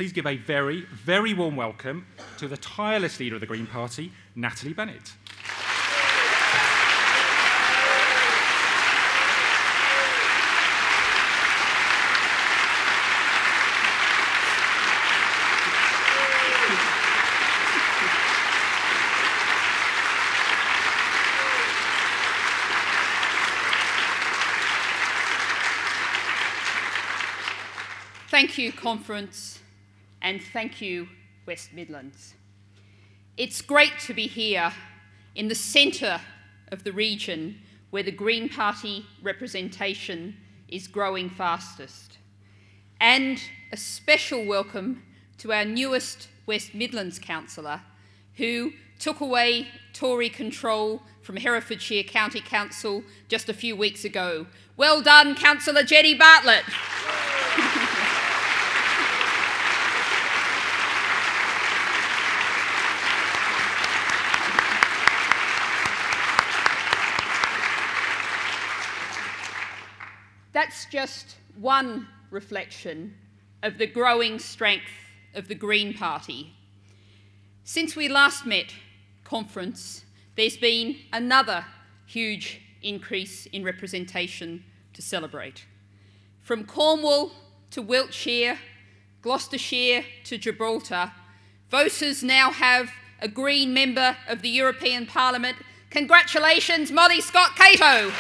please give a very, very warm welcome to the tireless leader of the Green Party, Natalie Bennett. Thank you, Conference, and thank you, West Midlands. It's great to be here in the centre of the region where the Green Party representation is growing fastest. And a special welcome to our newest West Midlands councillor, who took away Tory control from Herefordshire County Council just a few weeks ago. Well done, Councillor Jenny Bartlett. That's just one reflection of the growing strength of the Green Party. Since we last met, Conference, there's been another huge increase in representation to celebrate. From Cornwall to Wiltshire, Gloucestershire to Gibraltar, voters now have a Green member of the European Parliament. Congratulations, Molly Scott-Cato.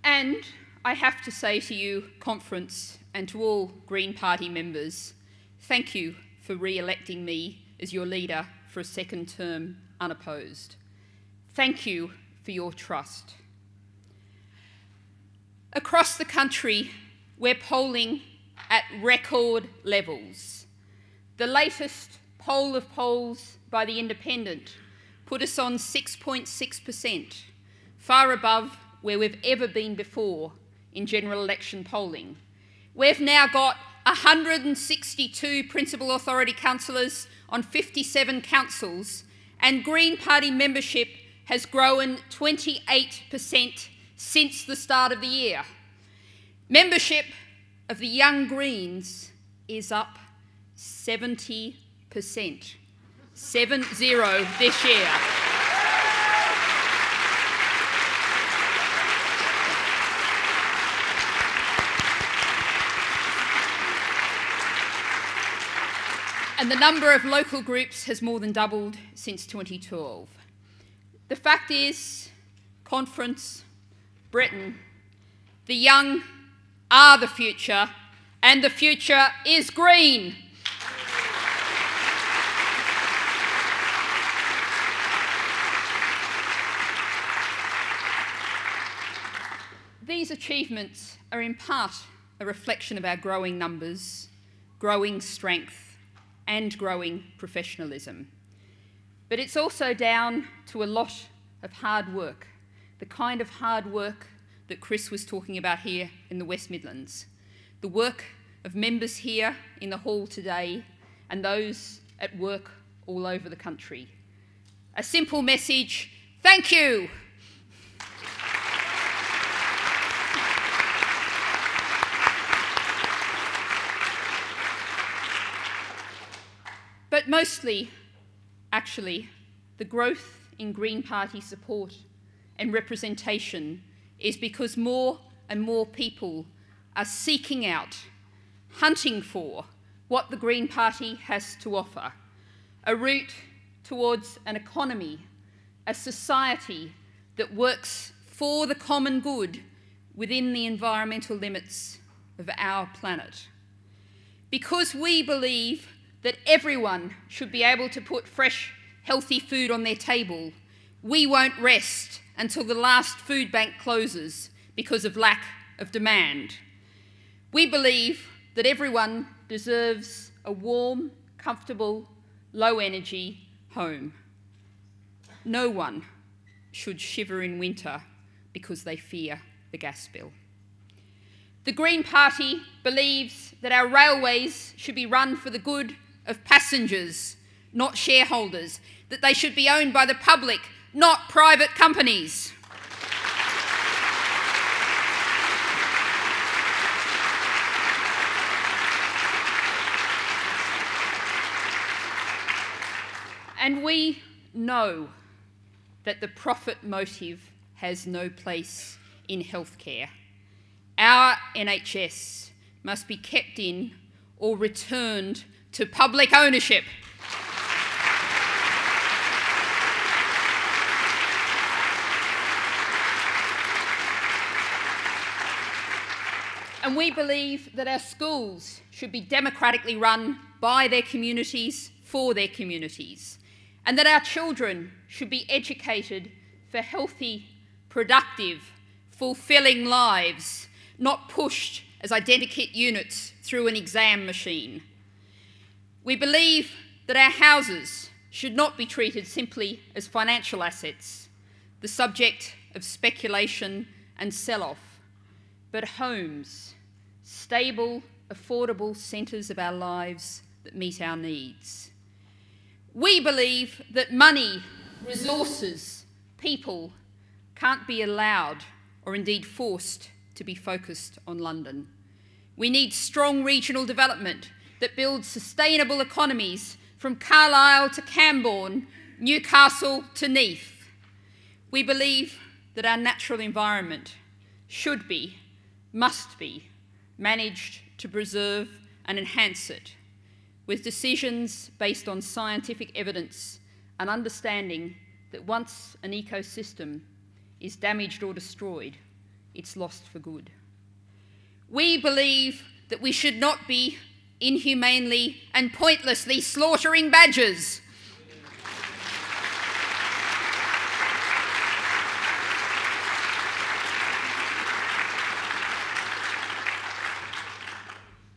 And I have to say to you, Conference, and to all Green Party members, thank you for re-electing me as your leader for a second term unopposed. Thank you for your trust. Across the country, we're polling at record levels. The latest poll of polls by The Independent put us on 6.6%, far above where we've ever been before in general election polling. We've now got 162 principal authority councillors on 57 councils, and Green Party membership has grown 28% since the start of the year. Membership of the Young Greens is up 70%, 7-0 this year. And the number of local groups has more than doubled since 2012. The fact is, Conference, Britain, the young are the future, and the future is green. These achievements are in part a reflection of our growing numbers, growing strength, and growing professionalism. But it's also down to a lot of hard work, the kind of hard work that Chris was talking about here in the West Midlands, the work of members here in the hall today and those at work all over the country. A simple message: thank you. But mostly, actually, the growth in Green Party support and representation is because more and more people are seeking out, hunting for what the Green Party has to offer: a route towards an economy, a society that works for the common good within the environmental limits of our planet. Because we believe that everyone should be able to put fresh, healthy food on their table, we won't rest until the last food bank closes because of lack of demand. We believe that everyone deserves a warm, comfortable, low-energy home. No one should shiver in winter because they fear the gas bill. The Green Party believes that our railways should be run for the good of passengers, not shareholders, that they should be owned by the public, not private companies. And we know that the profit motive has no place in healthcare. Our NHS must be kept in or returned to public ownership. And we believe that our schools should be democratically run by their communities, for their communities, and that our children should be educated for healthy, productive, fulfilling lives, not pushed as identikit units through an exam machine. We believe that our houses should not be treated simply as financial assets, the subject of speculation and sell-off, but homes, stable, affordable centres of our lives that meet our needs. We believe that money, resources, people can't be allowed or indeed forced to be focused on London. We need strong regional development that builds sustainable economies from Carlisle to Camborne, Newcastle to Neath. We believe that our natural environment should be, must be, managed to preserve and enhance it, with decisions based on scientific evidence and understanding that once an ecosystem is damaged or destroyed, it's lost for good. We believe that we should not be inhumanely and pointlessly slaughtering badgers.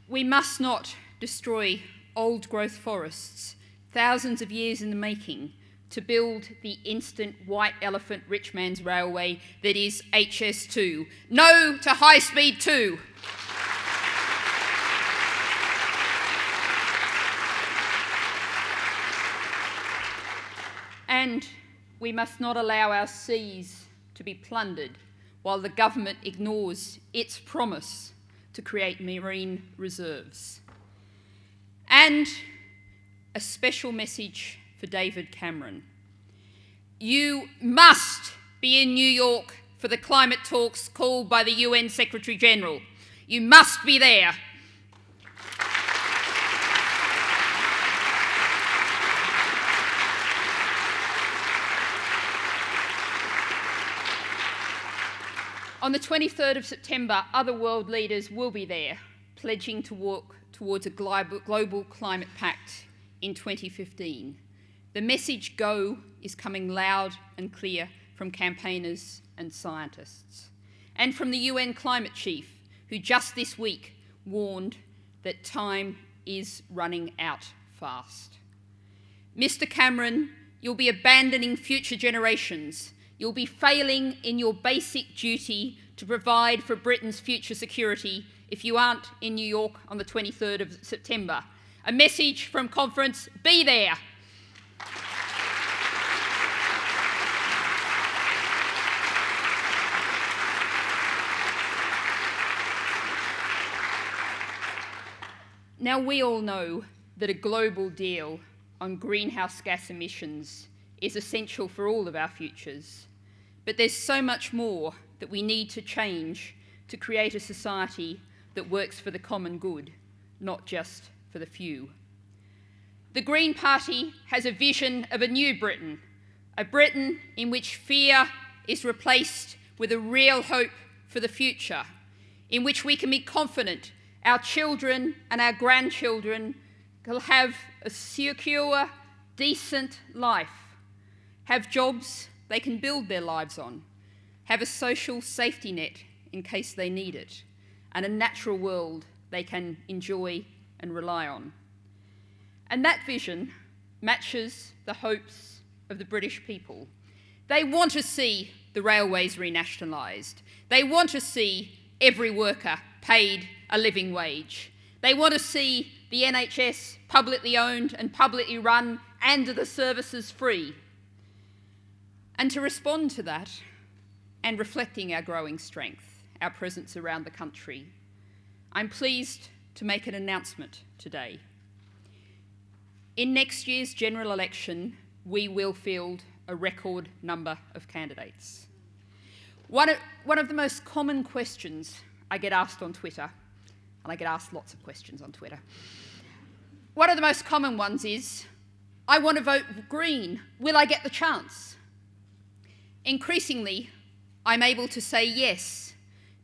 We must not destroy old-growth forests, thousands of years in the making, to build the instant white elephant rich man's railway that is HS2. No to High Speed 2. And we must not allow our seas to be plundered while the government ignores its promise to create marine reserves. And a special message for David Cameron. You must be in New York for the climate talks called by the UN Secretary General. You must be there. On the 23rd of September, other world leaders will be there, pledging to work towards a global climate pact in 2015. The message "Go" is coming loud and clear from campaigners and scientists, and from the UN climate chief, who just this week warned that time is running out fast. Mr. Cameron, you'll be abandoning future generations. You'll be failing in your basic duty to provide for Britain's future security if you aren't in New York on the 23rd of September. A message from conference, be there. Now, we all know that a global deal on greenhouse gas emissions is essential for all of our futures, but there's so much more that we need to change to create a society that works for the common good, not just for the few. The Green Party has a vision of a new Britain, a Britain in which fear is replaced with a real hope for the future, in which we can be confident our children and our grandchildren will have a secure, decent life, have jobs they can build their lives on, have a social safety net in case they need it, and a natural world they can enjoy and rely on. And that vision matches the hopes of the British people. They want to see the railways renationalised. They want to see every worker paid a living wage. They want to see the NHS publicly owned and publicly run and the services free. And to respond to that, and reflecting our growing strength, our presence around the country, I'm pleased to make an announcement today. In next year's general election, we will field a record number of candidates. One of the most common questions I get asked on Twitter, and I get asked lots of questions on Twitter, one of the most common ones is, I want to vote Green, will I get the chance? Increasingly, I'm able to say yes,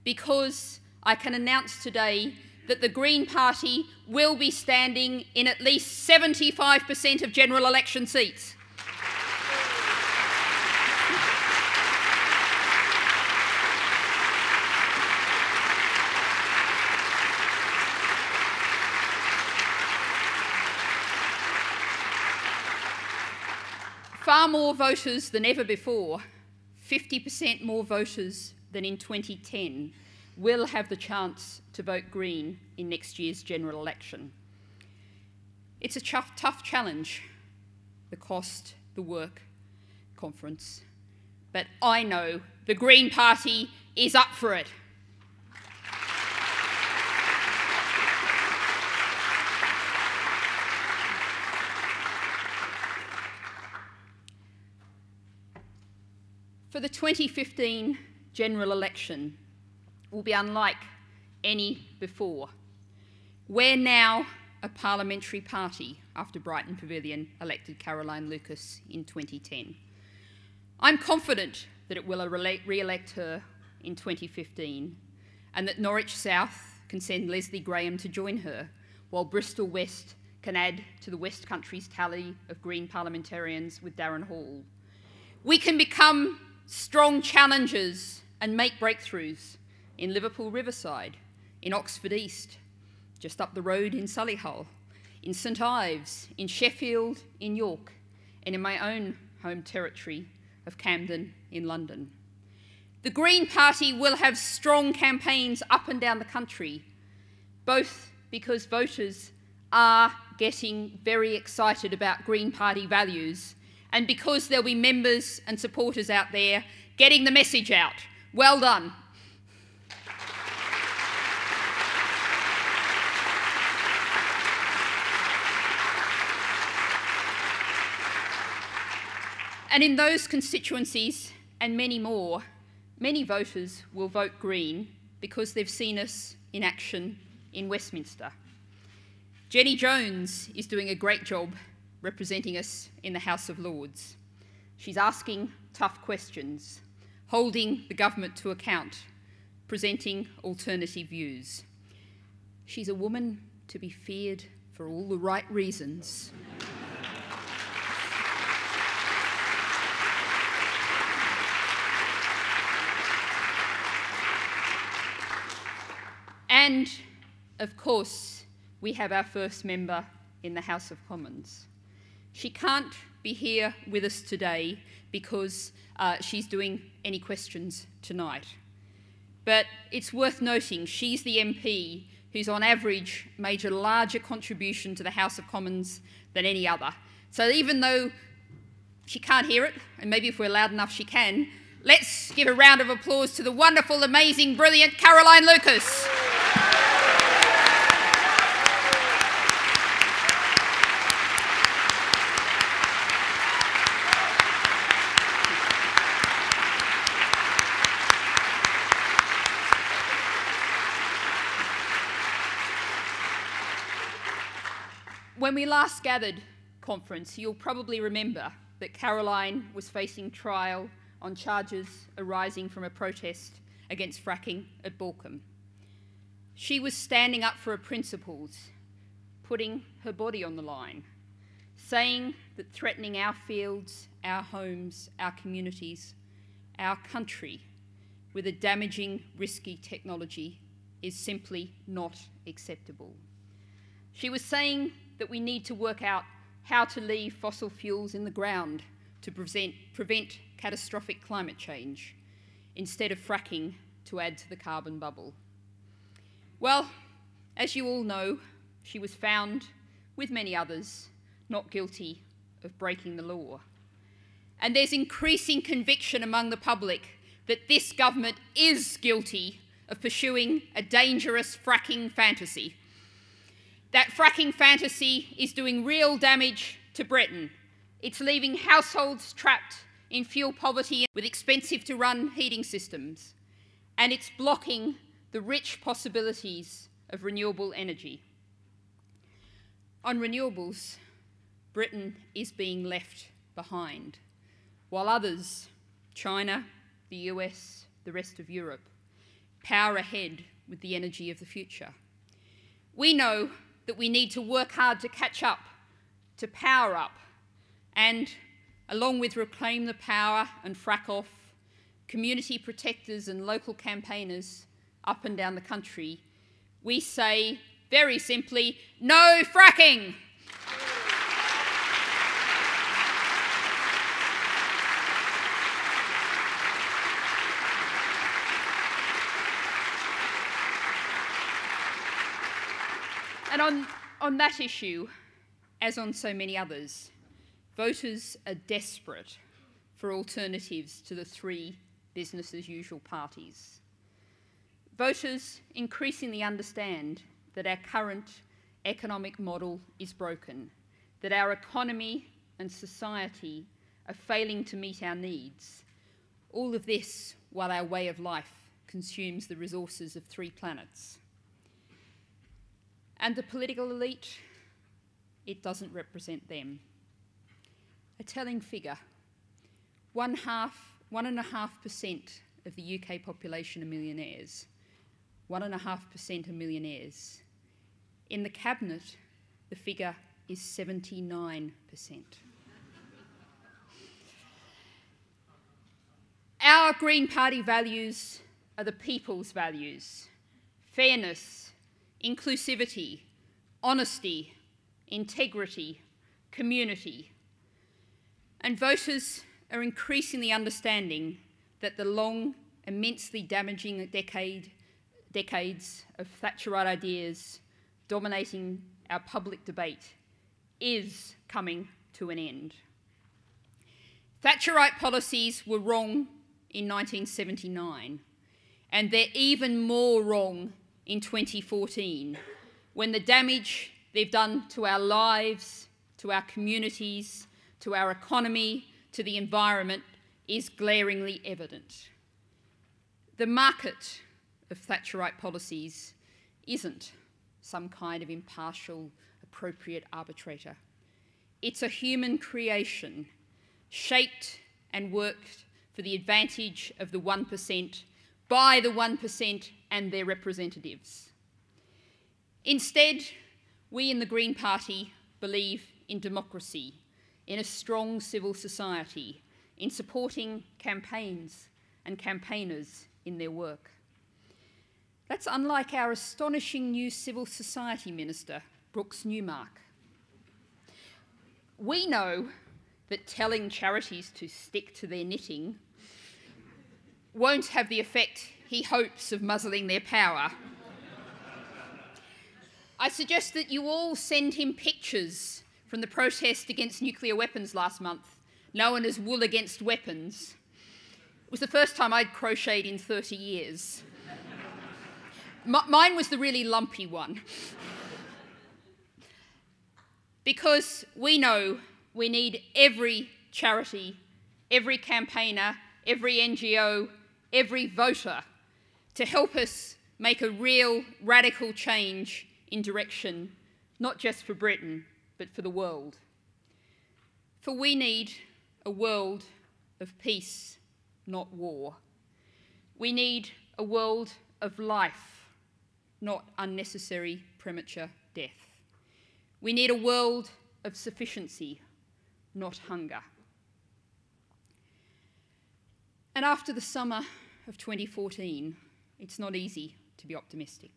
because I can announce today that the Green Party will be standing in at least 75% of general election seats. Far more voters than ever before, 50% more voters than in 2010, will have the chance to vote Green in next year's general election. It's a tough challenge, the cost, the work, conference, but I know the Green Party is up for it. For the 2015 general election will be unlike any before. We're now a parliamentary party after Brighton Pavilion elected Caroline Lucas in 2010. I'm confident that it will re-elect her in 2015 and that Norwich South can send Leslie Graham to join her, while Bristol West can add to the West Country's tally of Green parliamentarians with Darren Hall. We can become strong challengers and make breakthroughs in Liverpool Riverside, in Oxford East, just up the road in Solihull, in St Ives, in Sheffield, in York, and in my own home territory of Camden in London. The Green Party will have strong campaigns up and down the country, both because voters are getting very excited about Green Party values and because there'll be members and supporters out there getting the message out. Well done. And in those constituencies and many more, many voters will vote Green because they've seen us in action in Westminster. Jenny Jones is doing a great job representing us in the House of Lords. She's asking tough questions, holding the government to account, presenting alternative views. She's a woman to be feared for all the right reasons. And, of course, we have our first member in the House of Commons. She can't be here with us today because she's doing any questions tonight. But it's worth noting she's the MP who's on average made a larger contribution to the House of Commons than any other. So even though she can't hear it, and maybe if we're loud enough she can, let's give a round of applause to the wonderful, amazing, brilliant Caroline Lucas. When we last gathered conference, you'll probably remember that Caroline was facing trial on charges arising from a protest against fracking at Borkum. She was standing up for her principles, putting her body on the line, saying that threatening our fields, our homes, our communities, our country with a damaging, risky technology is simply not acceptable. She was saying that we need to work out how to leave fossil fuels in the ground to prevent catastrophic climate change, instead of fracking to add to the carbon bubble. Well, As you all know, she was found, with many others, not guilty of breaking the law. And there's increasing conviction among the public that this government is guilty of pursuing a dangerous fracking fantasy. That fracking fantasy is doing real damage to Britain. It's leaving households trapped in fuel poverty with expensive-to-run heating systems, and it's blocking the rich possibilities of renewable energy. On renewables, Britain is being left behind, while others, China, the US, the rest of Europe, power ahead with the energy of the future. We know that we need to work hard to catch up, to power up, and, along with Reclaim the Power and Frack Off, community protectors and local campaigners up and down the country, we say, very simply, no fracking! And on that issue, as on so many others, voters are desperate for alternatives to the three business-as-usual parties. Voters increasingly understand that our current economic model is broken, that our economy and society are failing to meet our needs. All of this while our way of life consumes the resources of 3 planets. And the political elite, it doesn't represent them. A telling figure, 1.5% of the UK population are millionaires. 1.5% are millionaires. In the cabinet, the figure is 79%. Our Green Party values are the people's values: fairness, inclusivity, honesty, integrity, community. And voters are increasingly understanding that the long, immensely damaging decades of Thatcherite ideas dominating our public debate is coming to an end. Thatcherite policies were wrong in 1979, and they're even more wrong in 2014, when the damage they've done to our lives, to our communities, to our economy, to the environment is glaringly evident. The market of Thatcherite policies isn't some kind of impartial, appropriate arbitrator. It's a human creation, shaped and worked for the advantage of the 1%, by the 1% and their representatives. Instead, we in the Green Party believe in democracy, in a strong civil society, in supporting campaigns and campaigners in their work. That's unlike our astonishing new civil society minister, Brooks Newmark. We know that telling charities to stick to their knitting won't have the effect he hopes of muzzling their power. I suggest that you all send him pictures from the protest against nuclear weapons last month, known as Wool Against Weapons. It was the first time I'd crocheted in 30 years. Mine was the really lumpy one. Because we know we need every charity, every campaigner, every NGO, every voter to help us make a real radical change in direction, not just for Britain, but for the world. For we need a world of peace, not war. We need a world of life, not unnecessary premature death. We need a world of sufficiency, not hunger. And after the summer of 2014, it's not easy to be optimistic.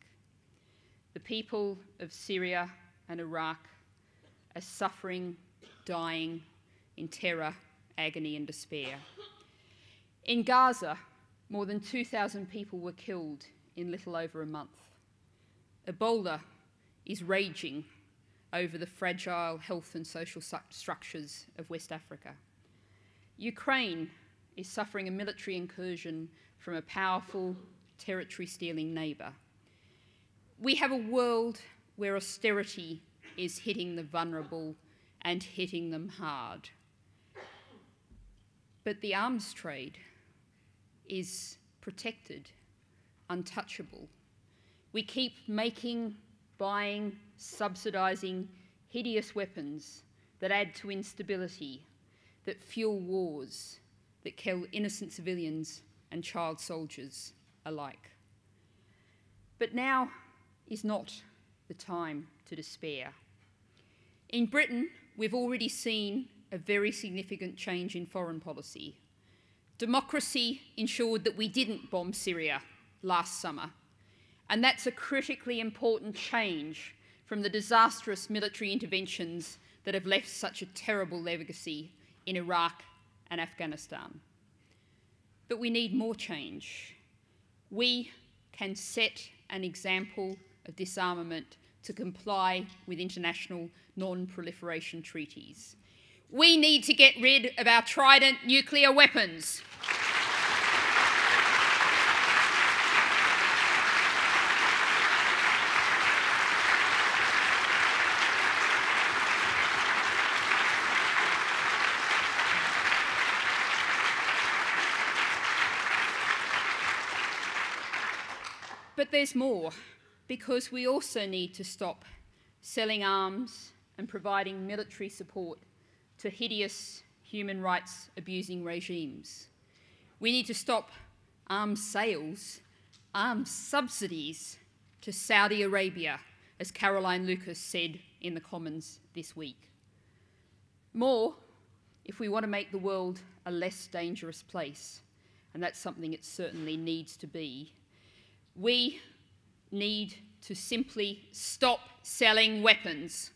The people of Syria and Iraq are suffering, dying in terror, agony and despair. In Gaza, more than 2,000 people were killed in little over a month. Ebola is raging over the fragile health and social structures of West Africa. Ukraine is suffering a military incursion from a powerful, territory-stealing neighbour. We have a world where austerity is hitting the vulnerable and hitting them hard. But the arms trade is protected, untouchable. We keep making, buying, subsidising hideous weapons that add to instability, that fuel wars, that kill innocent civilians and child soldiers alike. But now is not the time to despair. In Britain, we've already seen a very significant change in foreign policy. Democracy ensured that we didn't bomb Syria last summer, and that's a critically important change from the disastrous military interventions that have left such a terrible legacy in Iraq and Afghanistan. But we need more change. We can set an example of disarmament to comply with international non-proliferation treaties. We need to get rid of our Trident nuclear weapons. But there's more, because we also need to stop selling arms and providing military support to hideous human rights abusing regimes. We need to stop arms sales, arms subsidies to Saudi Arabia, as Caroline Lucas said in the Commons this week. More, if we want to make the world a less dangerous place, and that's something it certainly needs to be, we need to simply stop selling weapons.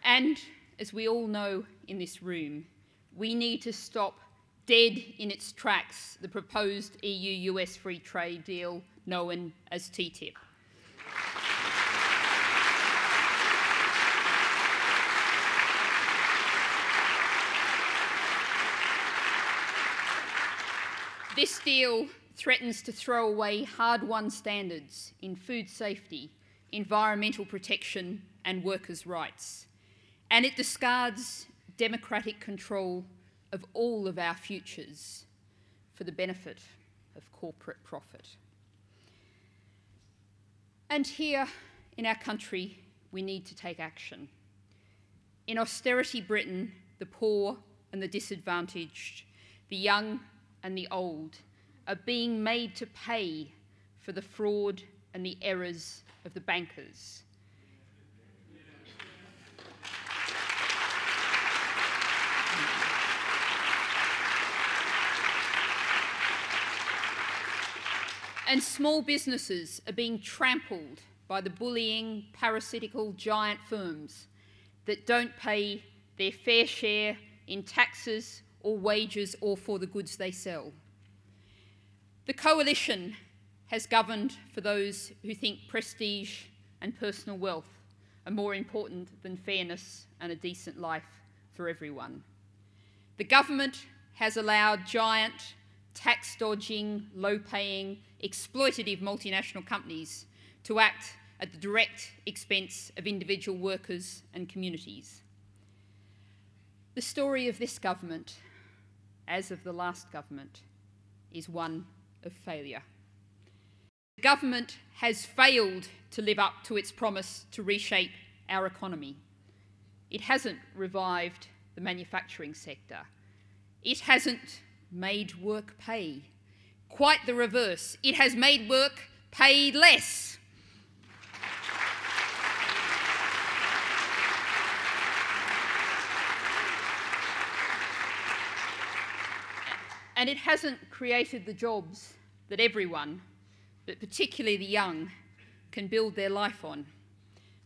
And, as we all know in this room, we need to stop dead in its tracks the proposed EU-US free trade deal known as TTIP. This deal threatens to throw away hard-won standards in food safety, environmental protection and workers' rights. And it discards democratic control of all of our futures for the benefit of corporate profit. And here in our country, we need to take action. In austerity Britain, the poor and the disadvantaged, the young and the old, are being made to pay for the fraud and the errors of the bankers. And small businesses are being trampled by the bullying, parasitical giant firms that don't pay their fair share in taxes or wages or for the goods they sell. The coalition has governed for those who think prestige and personal wealth are more important than fairness and a decent life for everyone. The government has allowed giant, tax-dodging, low-paying, exploitative multinational companies to act at the direct expense of individual workers and communities. The story of this government, as of the last government, is one of failure. The government has failed to live up to its promise to reshape our economy. It hasn't revived the manufacturing sector. It hasn't made work pay. Quite the reverse. It has made work pay less. And it hasn't created the jobs that everyone, but particularly the young, can build their life on.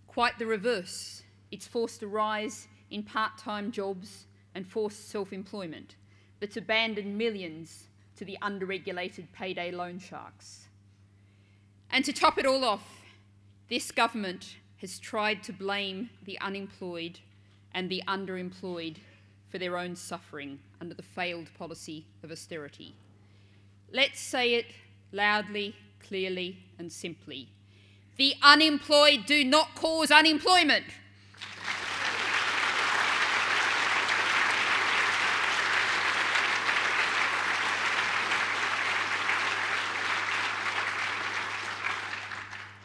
Quite the reverse. It's forced a rise in part-time jobs and forced self-employment that's abandoned millions to the underregulated payday loan sharks. And to top it all off, this government has tried to blame the unemployed and the underemployed for their own suffering under the failed policy of austerity. Let's say it loudly, clearly, and simply. The unemployed do not cause unemployment.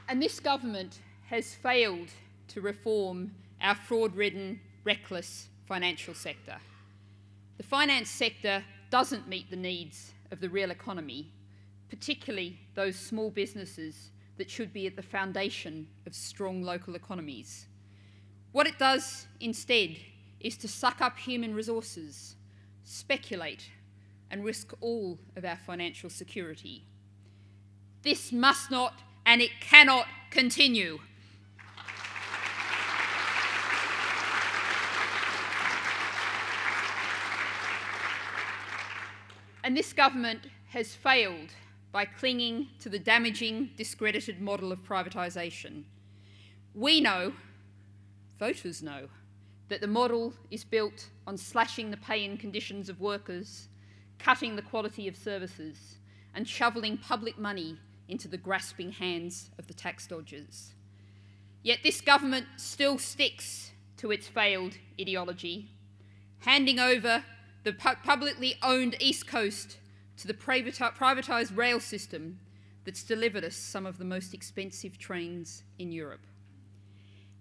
And this government has failed to reform our fraud-ridden, reckless financial sector. The finance sector doesn't meet the needs of the real economy, particularly those small businesses that should be at the foundation of strong local economies. What it does instead is to suck up human resources, speculate, and risk all of our financial security. This must not and it cannot continue. And this government has failed by clinging to the damaging, discredited model of privatisation. We know, voters know, that the model is built on slashing the pay and conditions of workers, cutting the quality of services, and shoveling public money into the grasping hands of the tax dodgers. Yet this government still sticks to its failed ideology, handing over the publicly owned East Coast to the privatised rail system that's delivered us some of the most expensive trains in Europe.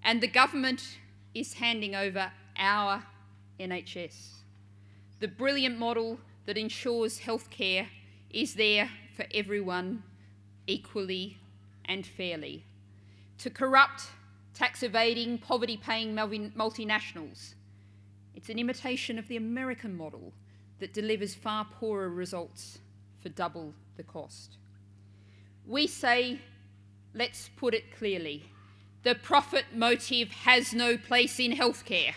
And the government is handing over our NHS. The brilliant model that ensures healthcare is there for everyone equally and fairly, to corrupt, tax-evading, poverty-paying multinationals. It's an imitation of the American model that delivers far poorer results for double the cost. We say, let's put it clearly, the profit motive has no place in healthcare.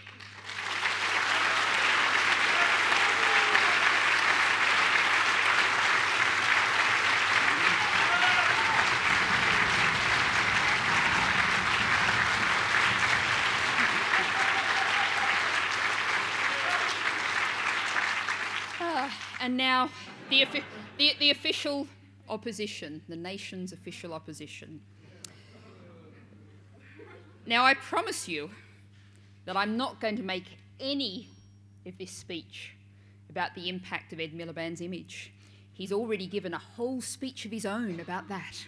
And now the official opposition, the nation's official opposition. Now I promise you that I'm not going to make any of this speech about the impact of Ed Miliband's image. He's already given a whole speech of his own about that.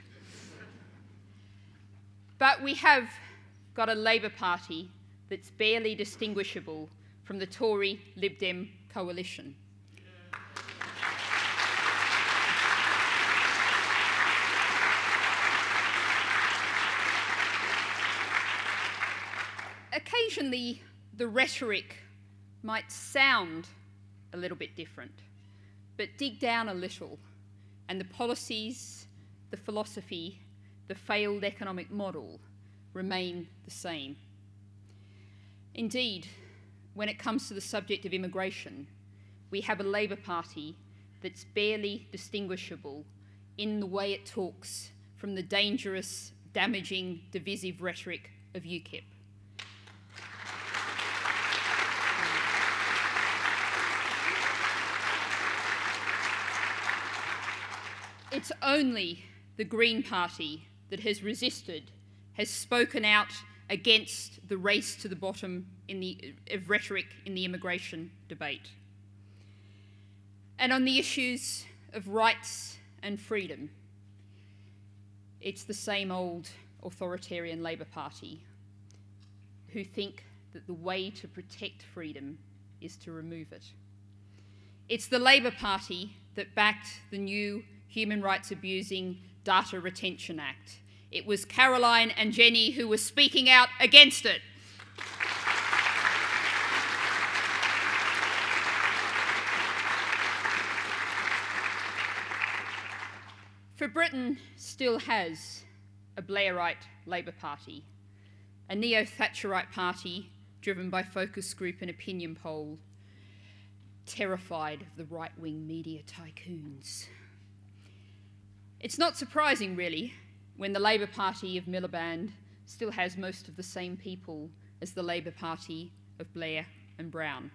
But we have got a Labour Party that's barely distinguishable from the Tory Lib Dem coalition. Occasionally, the rhetoric might sound a little bit different, but dig down a little, and the policies, the philosophy, the failed economic model remain the same. Indeed, when it comes to the subject of immigration, we have a Labour Party that's barely distinguishable in the way it talks from the dangerous, damaging, divisive rhetoric of UKIP. It's only the Green Party that has resisted, has spoken out against the race to the bottom of rhetoric in the immigration debate. And on the issues of rights and freedom, it's the same old authoritarian Labour Party who think that the way to protect freedom is to remove it. It's the Labour Party that backed the new Human Rights Abusing Data Retention Act. It was Caroline and Jenny who were speaking out against it. For Britain still has a Blairite Labour Party, a neo-Thatcherite party driven by focus group and opinion poll, terrified of the right-wing media tycoons. It's not surprising, really, when the Labor Party of Miliband still has most of the same people as the Labor Party of Blair and Brown.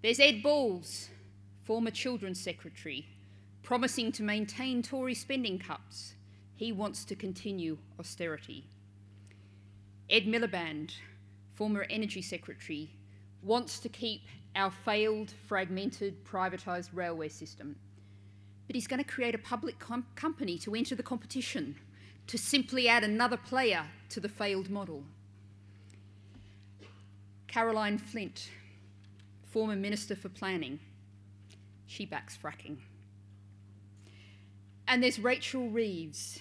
There's Ed Balls, former Children's Secretary, promising to maintain Tory spending cuts. He wants to continue austerity. Ed Miliband, former Energy Secretary, wants to keep our failed, fragmented, privatised railway system. But he's going to create a public company to enter the competition, to simply add another player to the failed model. Caroline Flint, former Minister for Planning, she backs fracking. And there's Rachel Reeves.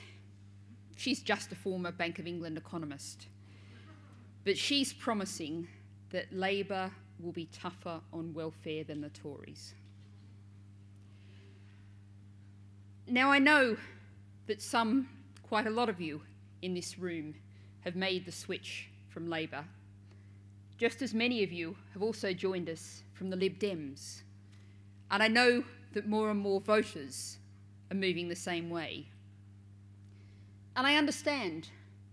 She's just a former Bank of England economist. But she's promising that Labor will be tougher on welfare than the Tories. Now, I know that quite a lot of you in this room have made the switch from Labor. Just as many of you have also joined us from the Lib Dems. And I know that more and more voters are moving the same way. And I understand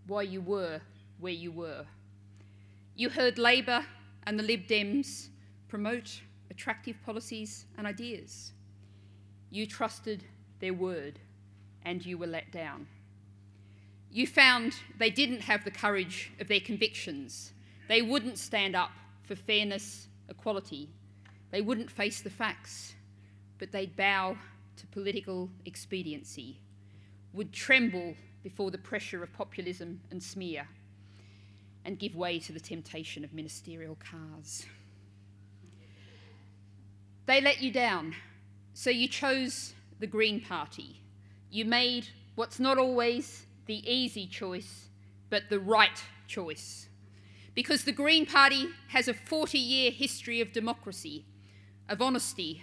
why you were where you were. You heard Labor and the Lib Dems promote attractive policies and ideas. You trusted their word and you were let down. You found they didn't have the courage of their convictions. They wouldn't stand up for fairness, equality. They wouldn't face the facts, but they'd bow to political expediency, would tremble before the pressure of populism and smear, and give way to the temptation of ministerial cars. They let you down, so you chose the Green Party. You made what's not always the easy choice, but the right choice. Because the Green Party has a 40-year history of democracy, of honesty,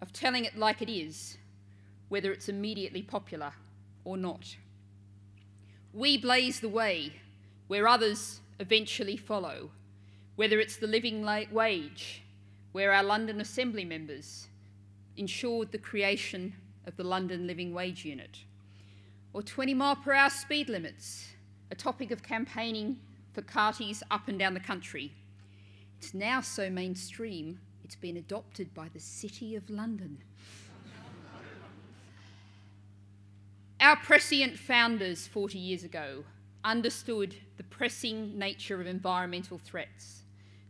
of telling it like it is, whether it's immediately popular or not. We blaze the way where others eventually follow, whether it's the living wage, where our London Assembly members ensured the creation of the London Living Wage Unit, or 20 mile per hour speed limits, a topic of campaigning for carties up and down the country. It's now so mainstream, it's been adopted by the City of London. Our prescient founders 40 years ago understood the pressing nature of environmental threats,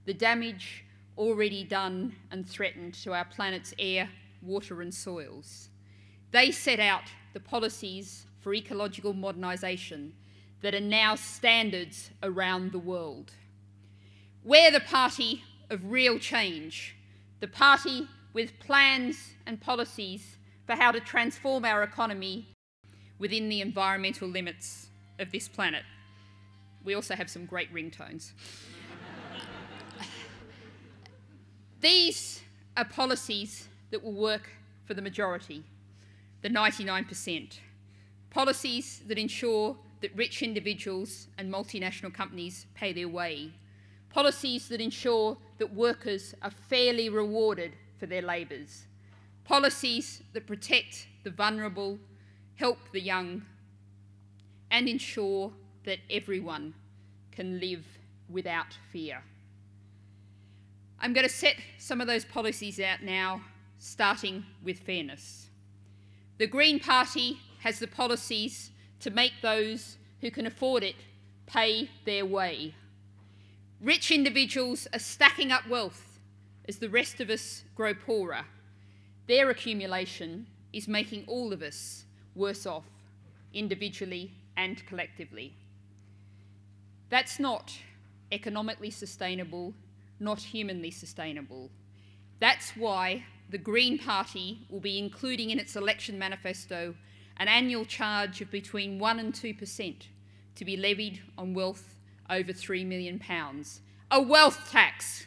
the damage already done and threatened to our planet's air, water and soils. They set out the policies for ecological modernisation that are now standards around the world. We're the party of real change, the party with plans and policies for how to transform our economy within the environmental limits of this planet. We also have some great ringtones. These are policies that will work for the majority, the 99%. Policies that ensure that rich individuals and multinational companies pay their way. Policies that ensure that workers are fairly rewarded for their labours. Policies that protect the vulnerable, help the young, and ensure that everyone can live without fear. I'm going to set some of those policies out now, starting with fairness. The Green Party has the policies to make those who can afford it pay their way. Rich individuals are stacking up wealth as the rest of us grow poorer. Their accumulation is making all of us worse off, individually and collectively. That's not economically sustainable, not humanly sustainable. That's why the Green Party will be including in its election manifesto an annual charge of between 1% and 2% to be levied on wealth over £3 million. A wealth tax.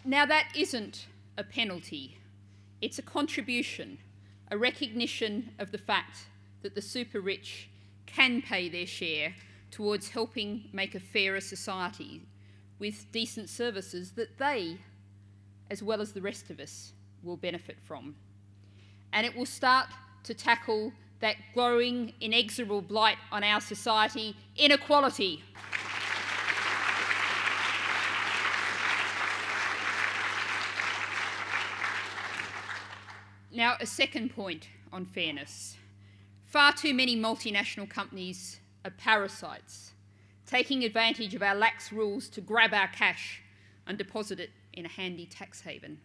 Now, that isn't a penalty. It's a contribution, a recognition of the fact that the super rich can pay their share towards helping make a fairer society with decent services that they, as well as the rest of us, will benefit from. And it will start to tackle that growing, inexorable blight on our society, inequality. Now, a second point on fairness. Far too many multinational companies are parasites, taking advantage of our lax rules to grab our cash and deposit it in a handy tax haven.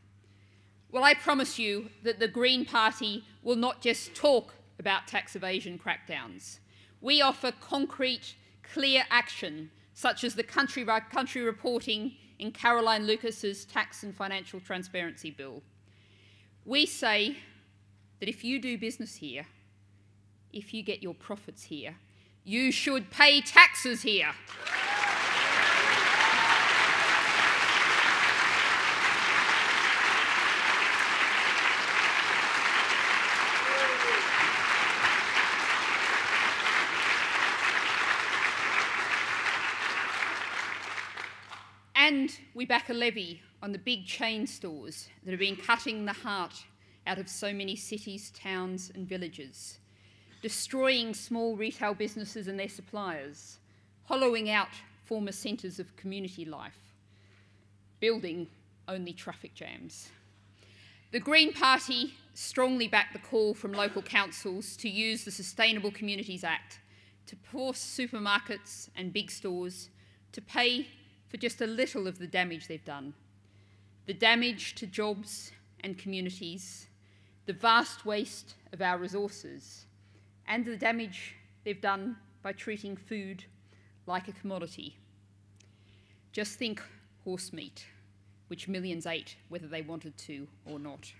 Well, I promise you that the Green Party will not just talk about tax evasion crackdowns. We offer concrete, clear action, such as the country-by-country reporting in Caroline Lucas's Tax and Financial Transparency Bill. We say that if you do business here, if you get your profits here, you should pay taxes here. And we back a levy on the big chain stores that have been cutting the heart out of so many cities, towns and villages, destroying small retail businesses and their suppliers, hollowing out former centres of community life, building only traffic jams. The Green Party strongly backed the call from local councils to use the Sustainable Communities Act to force supermarkets and big stores to pay for just a little of the damage they've done. The damage to jobs and communities, the vast waste of our resources, and the damage they've done by treating food like a commodity. Just think horse meat, which millions ate whether they wanted to or not.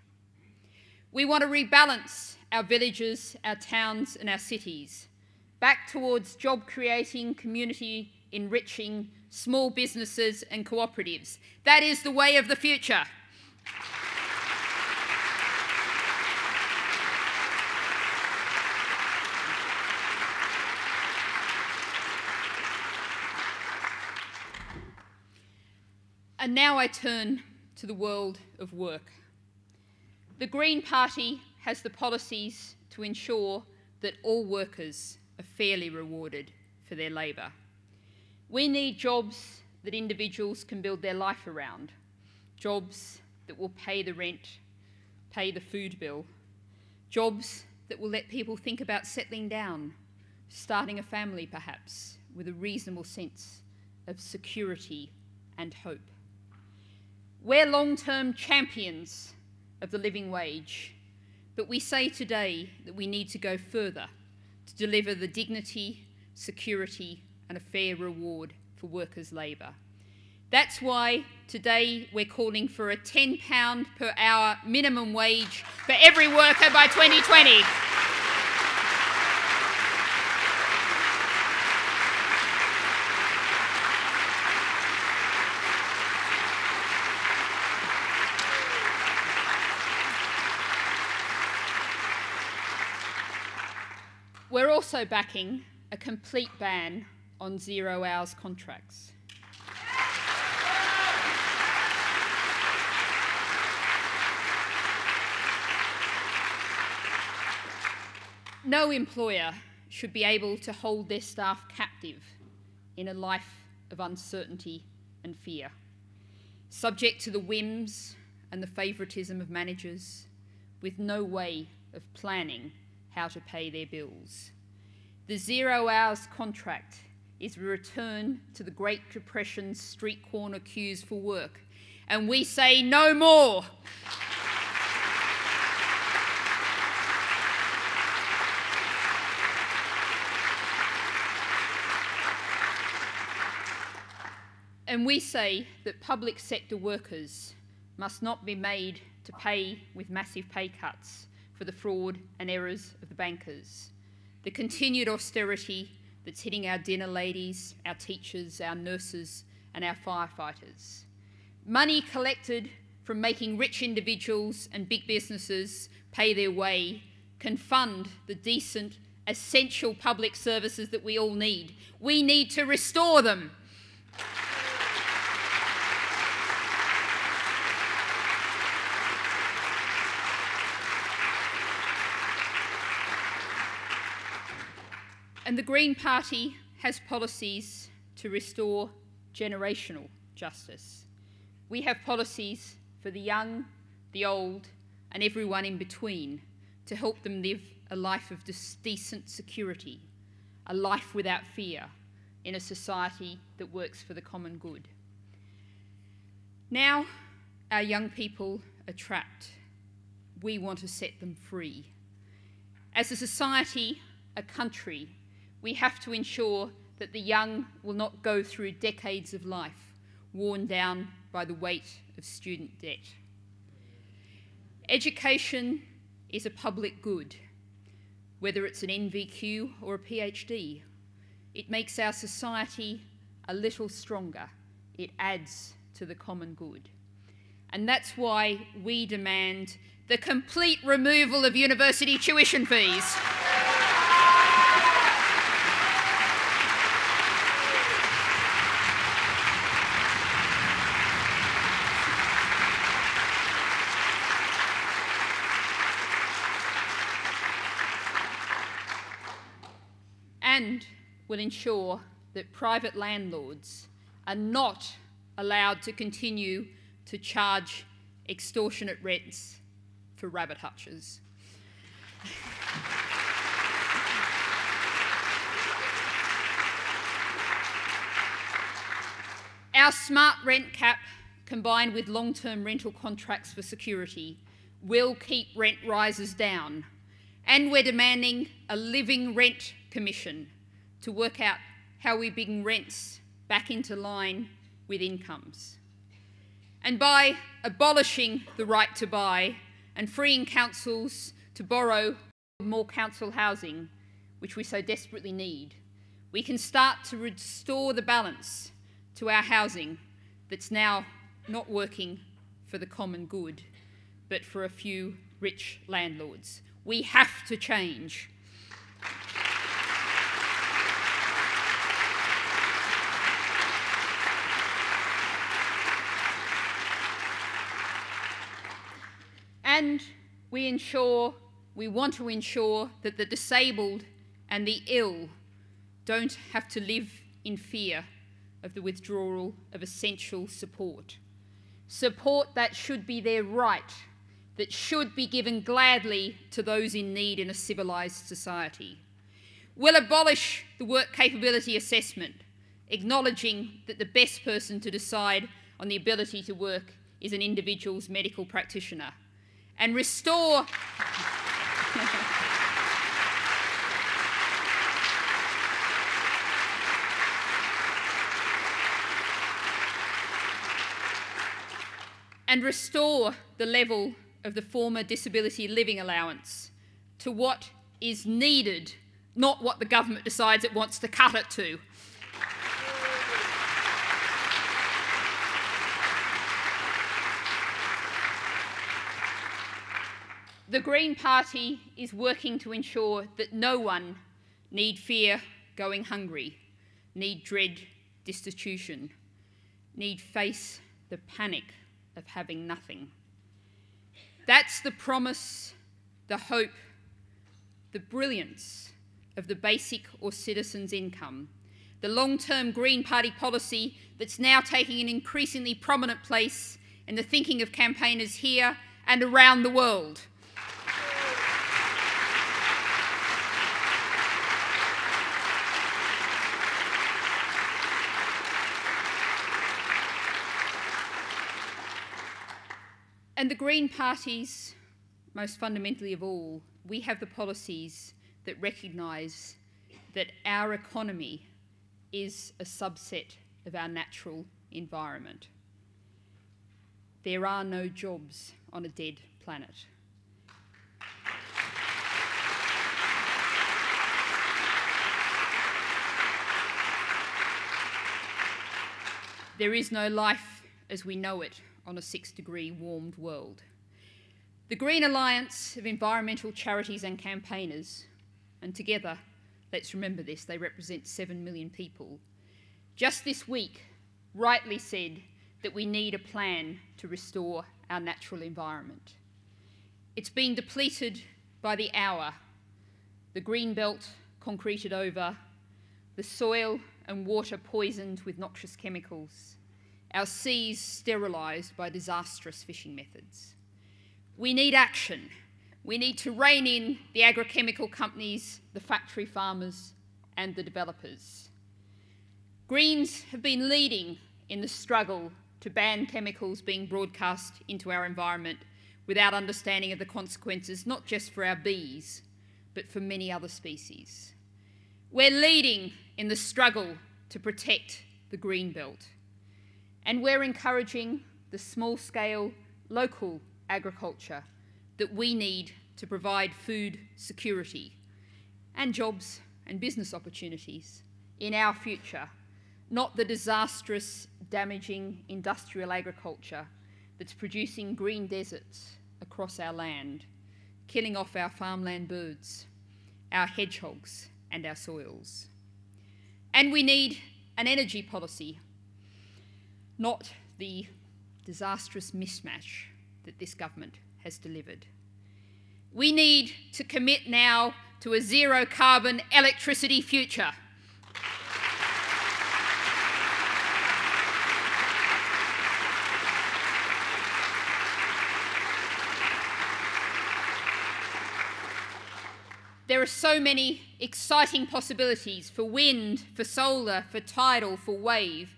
We want to rebalance our villages, our towns and our cities back towards job-creating, community-enriching small businesses and cooperatives. That is the way of the future. And now I turn to the world of work. The Green Party has the policies to ensure that all workers are fairly rewarded for their labour. We need jobs that individuals can build their life around, jobs that will pay the rent, pay the food bill, jobs that will let people think about settling down, starting a family perhaps, with a reasonable sense of security and hope. We're long-term champions of the living wage, but we say today that we need to go further to deliver the dignity, security and a fair reward for workers' labour. That's why today we're calling for a £10 per hour minimum wage for every worker by 2020. We're also backing a complete ban on 0 hours contracts. No employer should be able to hold their staff captive in a life of uncertainty and fear, subject to the whims and the favouritism of managers, with no way of planning how to pay their bills. The 0 hours contract is a return to the Great Depression's street corner queues for work, and we say no more. And we say that public sector workers must not be made to pay with massive pay cuts for the fraud and errors of the bankers. The continued austerity that's hitting our dinner ladies, our teachers, our nurses and our firefighters. Money collected from making rich individuals and big businesses pay their way can fund the decent, essential public services that we all need. We need to restore them. And the Green Party has policies to restore generational justice. We have policies for the young, the old, and everyone in between to help them live a life of decent security, a life without fear, in a society that works for the common good. Now, our young people are trapped. We want to set them free. As a society, a country, we have to ensure that the young will not go through decades of life worn down by the weight of student debt. Education is a public good, whether it's an NVQ or a PhD. It makes our society a little stronger. It adds to the common good. And that's why we demand the complete removal of university tuition fees. And will ensure that private landlords are not allowed to continue to charge extortionate rents for rabbit hutches. Our smart rent cap, combined with long-term rental contracts for security, will keep rent rises down. And we're demanding a living rent commission to work out how we bring rents back into line with incomes. And by abolishing the right to buy and freeing councils to borrow more council housing, which we so desperately need, we can start to restore the balance to our housing that's now not working for the common good, but for a few rich landlords. We have to change. And we want to ensure that the disabled and the ill don't have to live in fear of the withdrawal of essential support. Support that should be their right, that should be given gladly to those in need in a civilised society. We'll abolish the work capability assessment, acknowledging that the best person to decide on the ability to work is an individual's medical practitioner, and restore the level of the former disability living allowance to what is needed, not what the government decides it wants to cut it to. The Green Party is working to ensure that no one need fear going hungry, need dread destitution, need face the panic of having nothing. That's the promise, the hope, the brilliance of the basic or citizen's income, the long-term Green Party policy that's now taking an increasingly prominent place in the thinking of campaigners here and around the world. And the Green Parties, most fundamentally of all, we have the policies that recognise that our economy is a subset of our natural environment. There are no jobs on a dead planet. There is no life as we know it on a 6-degree warmed world. The Green Alliance of environmental charities and campaigners, and together, let's remember this, they represent 7 million people, just this week rightly said that we need a plan to restore our natural environment. It's being depleted by the hour, the green belt concreted over, the soil and water poisoned with noxious chemicals, our seas sterilised by disastrous fishing methods. We need action. We need to rein in the agrochemical companies, the factory farmers, and the developers. Greens have been leading in the struggle to ban chemicals being broadcast into our environment without understanding of the consequences, not just for our bees, but for many other species. We're leading in the struggle to protect the green belt. And we're encouraging the small-scale, local agriculture that we need to provide food security and jobs and business opportunities in our future, not the disastrous, damaging industrial agriculture that's producing green deserts across our land, killing off our farmland birds, our hedgehogs, and our soils. And we need an energy policy, not the disastrous mismatch that this government has delivered. We need to commit now to a zero-carbon electricity future. There are so many exciting possibilities for wind, for solar, for tidal, for wave.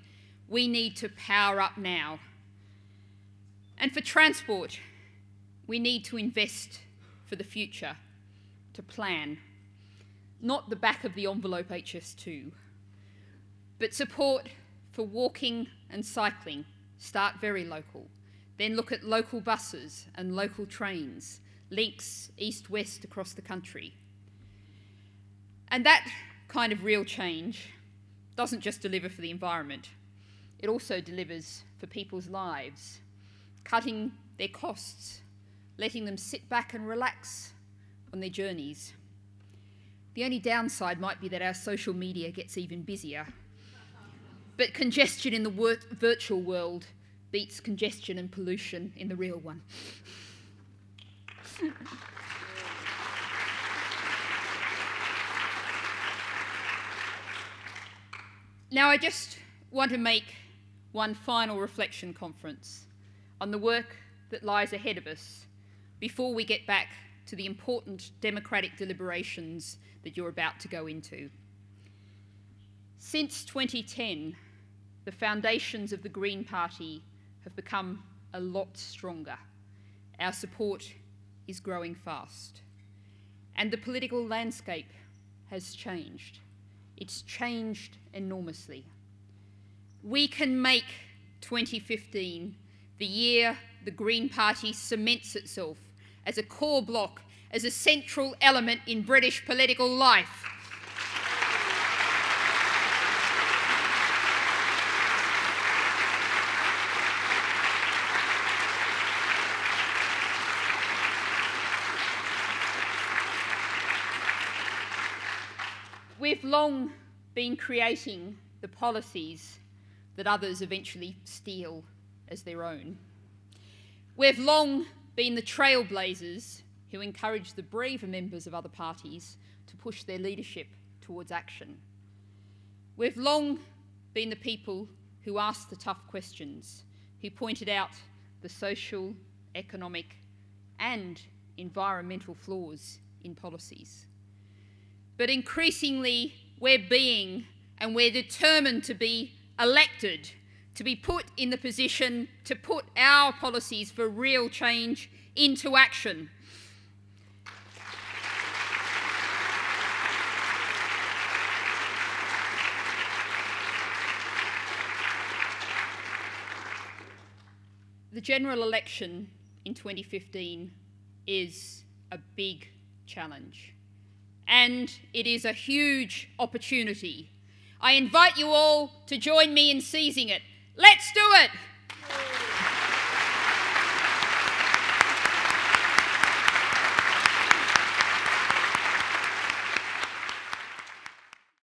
We need to power up now. And for transport, we need to invest for the future, to plan. Not the back of the envelope HS2, but support for walking and cycling. Start very local. Then look at local buses and local trains, links east-west across the country. And that kind of real change doesn't just deliver for the environment, it also delivers for people's lives, cutting their costs, letting them sit back and relax on their journeys. The only downside might be that our social media gets even busier, but congestion in the virtual world beats congestion and pollution in the real one. Now, I just want to make one final reflection conference on the work that lies ahead of us before we get back to the important democratic deliberations that you're about to go into. Since 2010, the foundations of the Green Party have become a lot stronger. Our support is growing fast. And the political landscape has changed. It's changed enormously. We can make 2015 the year the Green Party cements itself as a core bloc, as a central element in British political life. We've long been creating the policies that others eventually steal as their own. We've long been the trailblazers who encourage the braver members of other parties to push their leadership towards action. We've long been the people who asked the tough questions, who pointed out the social, economic, and environmental flaws in policies. But increasingly, we're being, and we're determined to be, elected, to be put in the position to put our policies for real change into action. The general election in 2015 is a big challenge. And it is a huge opportunity. I invite you all to join me in seizing it. Let's do it!